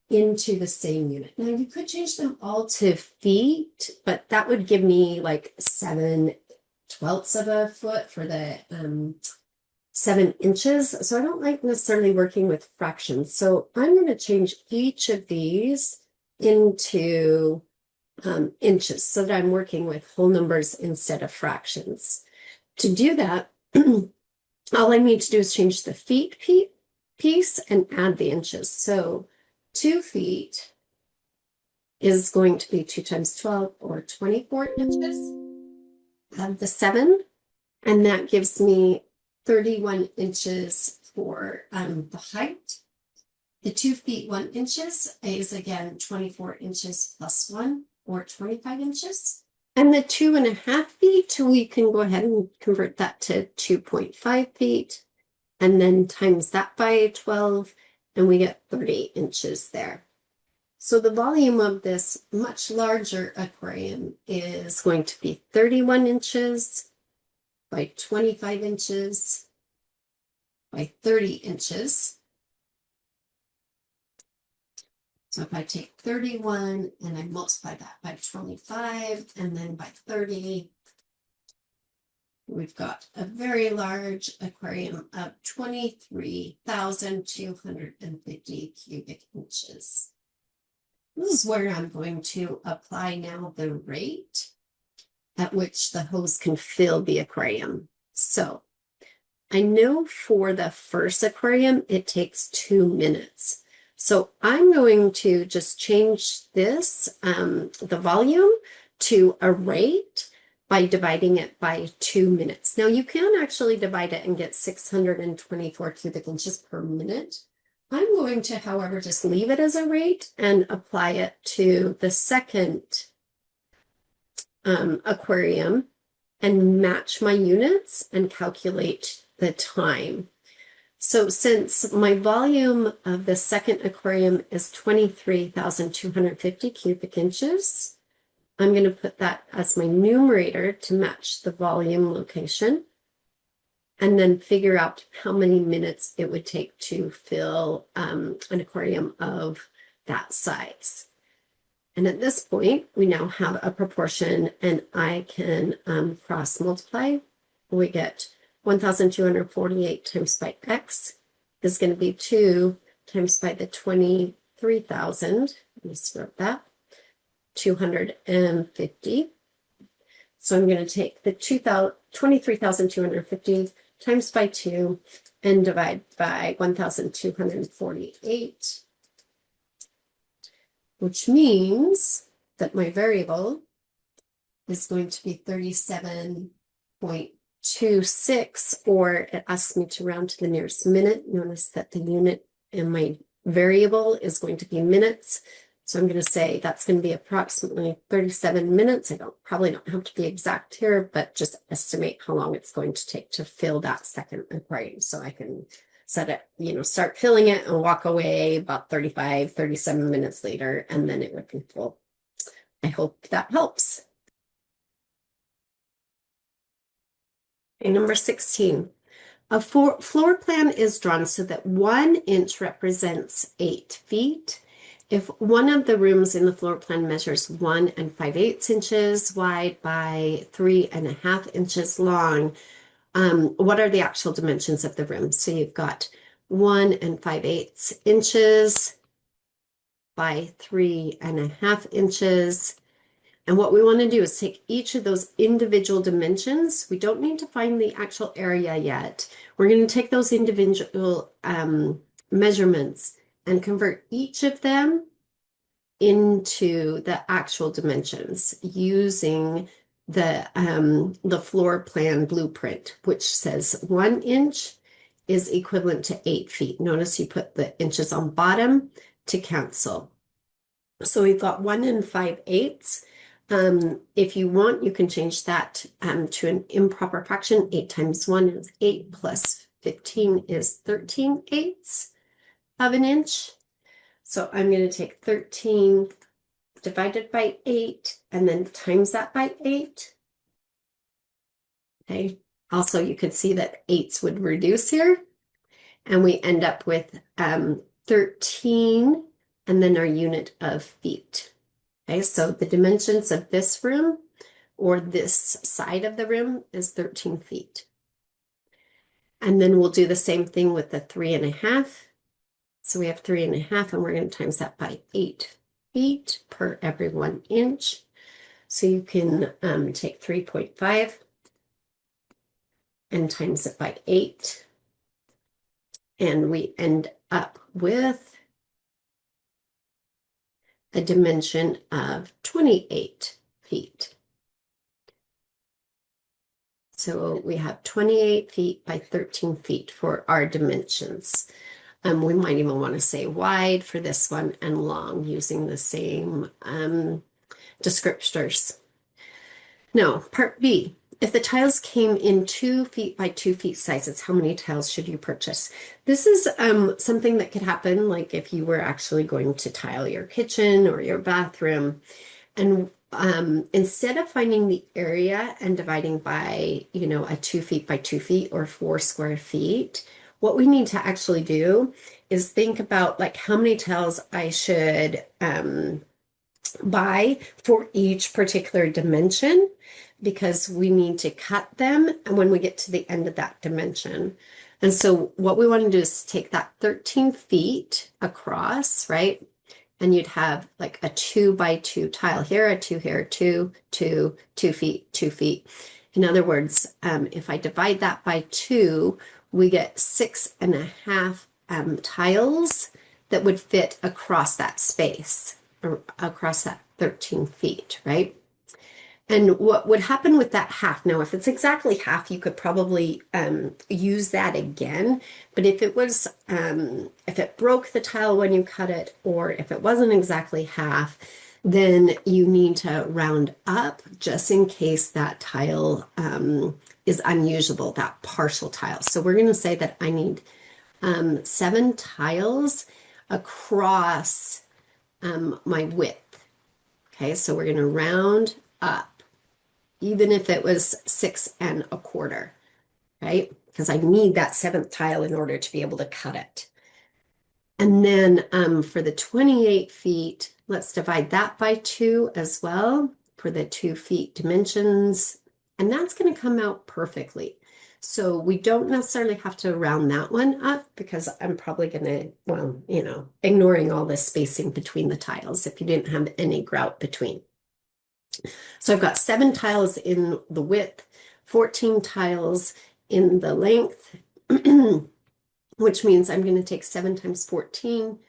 into the same unit. Now you could change them all to feet, but that would give me like 7/12 of a foot for the 7 inches. So I don't like necessarily working with fractions. So I'm going to change each of these into inches so that I'm working with whole numbers instead of fractions. To do that, all I need to do is change the feet piece and add the inches. So 2 feet is going to be 2 times 12 or 24 inches. Add the 7, and that gives me 31 inches for the height. The 2 feet 1 inches is again 24 inches plus 1 or 25 inches. And the 2.5 feet, we can go ahead and convert that to 2.5 feet. and then times that by 12, and we get 30 inches there. So the volume of this much larger aquarium is going to be 31 inches by 25 inches by 30 inches. So if I take 31 and I multiply that by 25 and then by 30, we've got a very large aquarium of 23,250 cubic inches. This is where I'm going to apply now the rate at which the hose can fill the aquarium. So I know for the first aquarium, it takes 2 minutes. So I'm going to just change this, the volume, to a rate by dividing it by 2 minutes. Now you can actually divide it and get 624 cubic inches per minute. I'm going to, however, just leave it as a rate and apply it to the second aquarium and match my units and calculate the time. So since my volume of the second aquarium is 23,250 cubic inches, I'm going to put that as my numerator to match the volume location, and then figure out how many minutes it would take to fill an aquarium of that size. And at this point, we now have a proportion, and I can cross multiply. We get 1,248 times by x is going to be 2 times by the 23,000. Let me scrub that. 250. So I'm going to take the 23,250 times by 2 and divide by 1,248, which means that my variable is going to be 37.26, or it asks me to round to the nearest minute. Notice that the unit in my variable is going to be minutes. So I'm going to say that's going to be approximately 37 minutes. I probably don't have to be exact here, but just estimate how long it's going to take to fill that second aquarium. So I can set it, start filling it and walk away about 35, 37 minutes later, and then it would be full. I hope that helps. Okay, number 16. A floor plan is drawn so that 1 inch represents 8 feet. If one of the rooms in the floor plan measures 1 5/8 inches wide by 3.5 inches long, what are the actual dimensions of the room? So you've got 1 5/8 inches by 3.5 inches. And what we want to do is take each of those individual dimensions. We don't need to find the actual area yet. We're going to take those individual measurements and convert each of them into the actual dimensions using the floor plan blueprint, which says 1 inch is equivalent to 8 feet. Notice you put the inches on bottom to cancel. So we've got 1 5/8. If you want, you can change that to an improper fraction. 8 times 1 is 8 plus 15 is 13/8 of an inch. So I'm going to take 13 divided by 8 and then times that by 8. Okay. Also, you could see that 8s would reduce here, and we end up with 13 and then our unit of feet. Okay, so the dimensions of this room or this side of the room is 13 feet. And then we'll do the same thing with the 3.5. So we have 3.5, and we're going to times that by 8 feet per every 1 inch. So you can take 3.5 and times it by 8. And we end up with a dimension of 28 feet. So we have 28 feet by 13 feet for our dimensions. We might even want to say wide for this one and long using the same descriptors. Now, part B. if the tiles came in 2 feet by 2 feet sizes, how many tiles should you purchase? This is something that could happen, like if you were actually going to tile your kitchen or your bathroom. And instead of finding the area and dividing by, a 2 feet by 2 feet or 4 square feet, what we need to actually do is think about like how many tiles I should buy for each particular dimension, because we need to cut them when we get to the end of that dimension. And so what we want to do is take that 13 feet across, right? And you'd have like a 2 by 2 tile here, a 2 here, 2 feet, 2 feet. In other words, if I divide that by 2, we get 6.5 tiles that would fit across that space, or across that 13 feet, right? And what would happen with that half, now if it's exactly half, you could probably use that again. But if it broke the tile when you cut it, or if it wasn't exactly half, then you need to round up just in case that tile is unusable, that partial tile. So we're going to say that I need 7 tiles across my width. Okay, so we're going to round up, even if it was 6.25, right? Because I need that 7th tile in order to be able to cut it. And then for the 28 feet, let's divide that by 2 as well for the 2 feet dimensions. And that's going to come out perfectly. So we don't necessarily have to round that one up, because I'm probably going to, well, ignoring all the spacing between the tiles if you didn't have any grout between. So I've got 7 tiles in the width, 14 tiles in the length, which means I'm going to take 7 times 14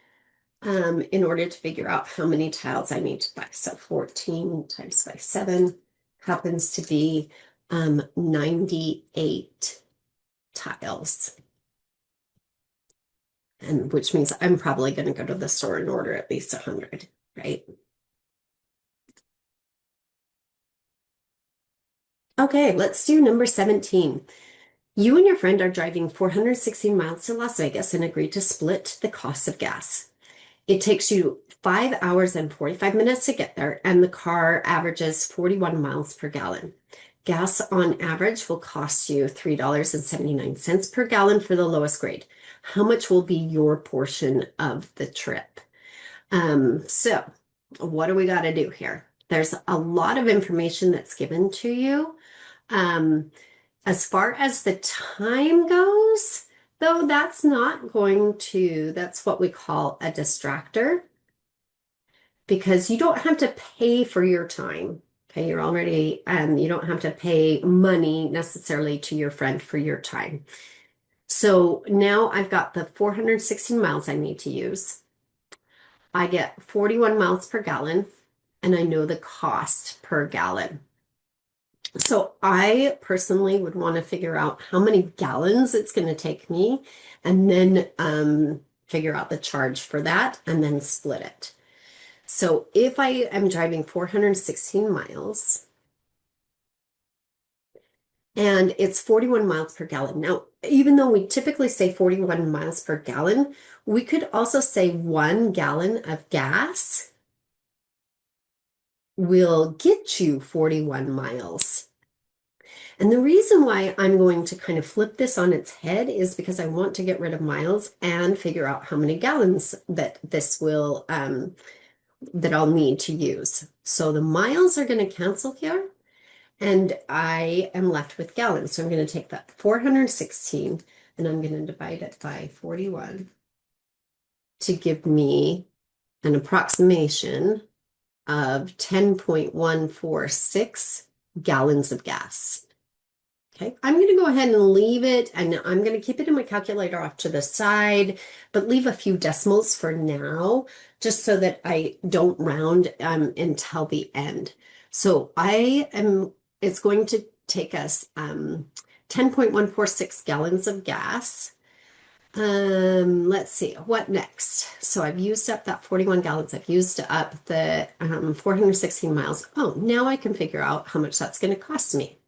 in order to figure out how many tiles I need to buy. So 14 times by 7 happens to be 98 tiles. And which means I'm probably going to go to the store and order at least 100, right? Okay, let's do number 17. You and your friend are driving 416 miles to Las Vegas and agreed to split the cost of gas. It takes you 5 hours and 45 minutes to get there, and the car averages 41 miles per gallon. Gas on average will cost you $3.79 per gallon for the lowest grade. How much will be your portion of the trip? So what do we got to do here? There's a lot of information that's given to you. As far as the time goes, though, that's what we call a distractor, because you don't have to pay for your time. Okay, you're already, you don't have to pay money necessarily to your friend for your time. So now I've got the 416 miles I need to use. I get 41 miles per gallon, and I know the cost per gallon. So I personally would want to figure out how many gallons it's going to take me, and then figure out the charge for that, and then split it. So if I am driving 416 miles and it's 41 miles per gallon. Now, even though we typically say 41 miles per gallon, we could also say 1 gallon of gas will get you 41 miles. And the reason why I'm going to kind of flip this on its head is because I want to get rid of miles and figure out how many gallons that this will, that I'll need to use. So the miles are going to cancel here, and I am left with gallons. So I'm going to take that 416 and I'm going to divide it by 41 to give me an approximation of 10.146 gallons of gas. Okay, I'm going to go ahead and leave it, and I'm going to keep it in my calculator off to the side, but leave a few decimals for now, just so that I don't round until the end. So it's going to take us 10.146 gallons of gas. Let's see, what next? So I've used up that 41 gallons. I've used up the 416 miles. Oh, now I can figure out how much that's going to cost me.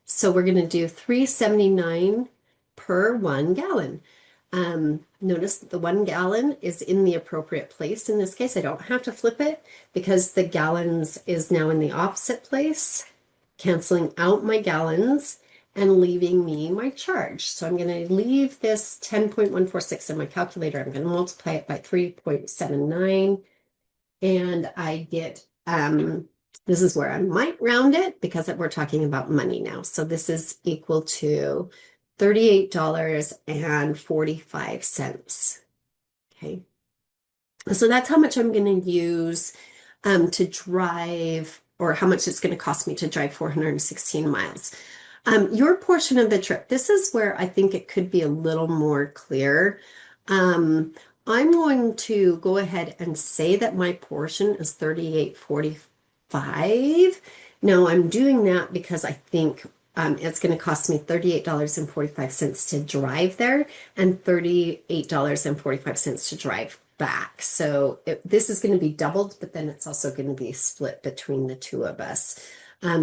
So we're going to do 3.79 per 1 gallon. Notice that the 1 gallon is in the appropriate place. In this case, I don't have to flip it because the gallons is now in the opposite place, canceling out my gallons and leaving me my charge. So I'm going to leave this 10.146 in my calculator. I'm going to multiply it by 3.79 and I get, this is where I might round it because we're talking about money now. So this is equal to $38.45. Okay. So that's how much I'm going to use to drive, or how much it's going to cost me to drive 416 miles. Your portion of the trip, this is where I think it could be a little more clear. I'm going to go ahead and say that my portion is 38.45. Now I'm doing that because I think it's going to cost me $38.45 to drive there and $38.45 to drive back. So this is going to be doubled, but then it's also going to be split between the two of us.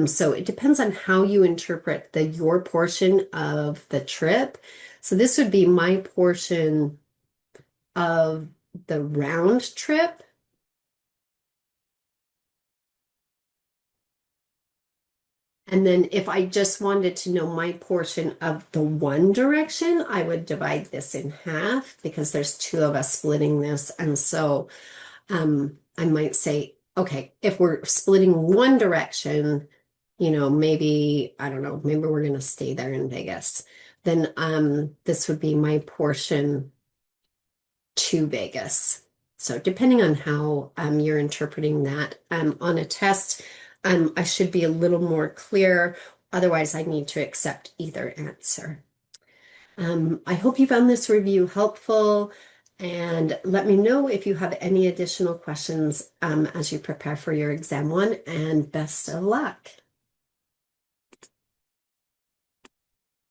So it depends on how you interpret your portion of the trip. So this would be my portion of the round trip. And then if I just wanted to know my portion of the one direction, I would divide this in half because there's two of us splitting this. And so I might say, okay, if we're splitting one direction, maybe, I don't know, maybe we're going to stay there in Vegas. Then this would be my portion to Vegas. So depending on how you're interpreting that on a test, I should be a little more clear. Otherwise, I need to accept either answer. I hope you found this review helpful, and let me know if you have any additional questions as you prepare for your exam one, and best of luck.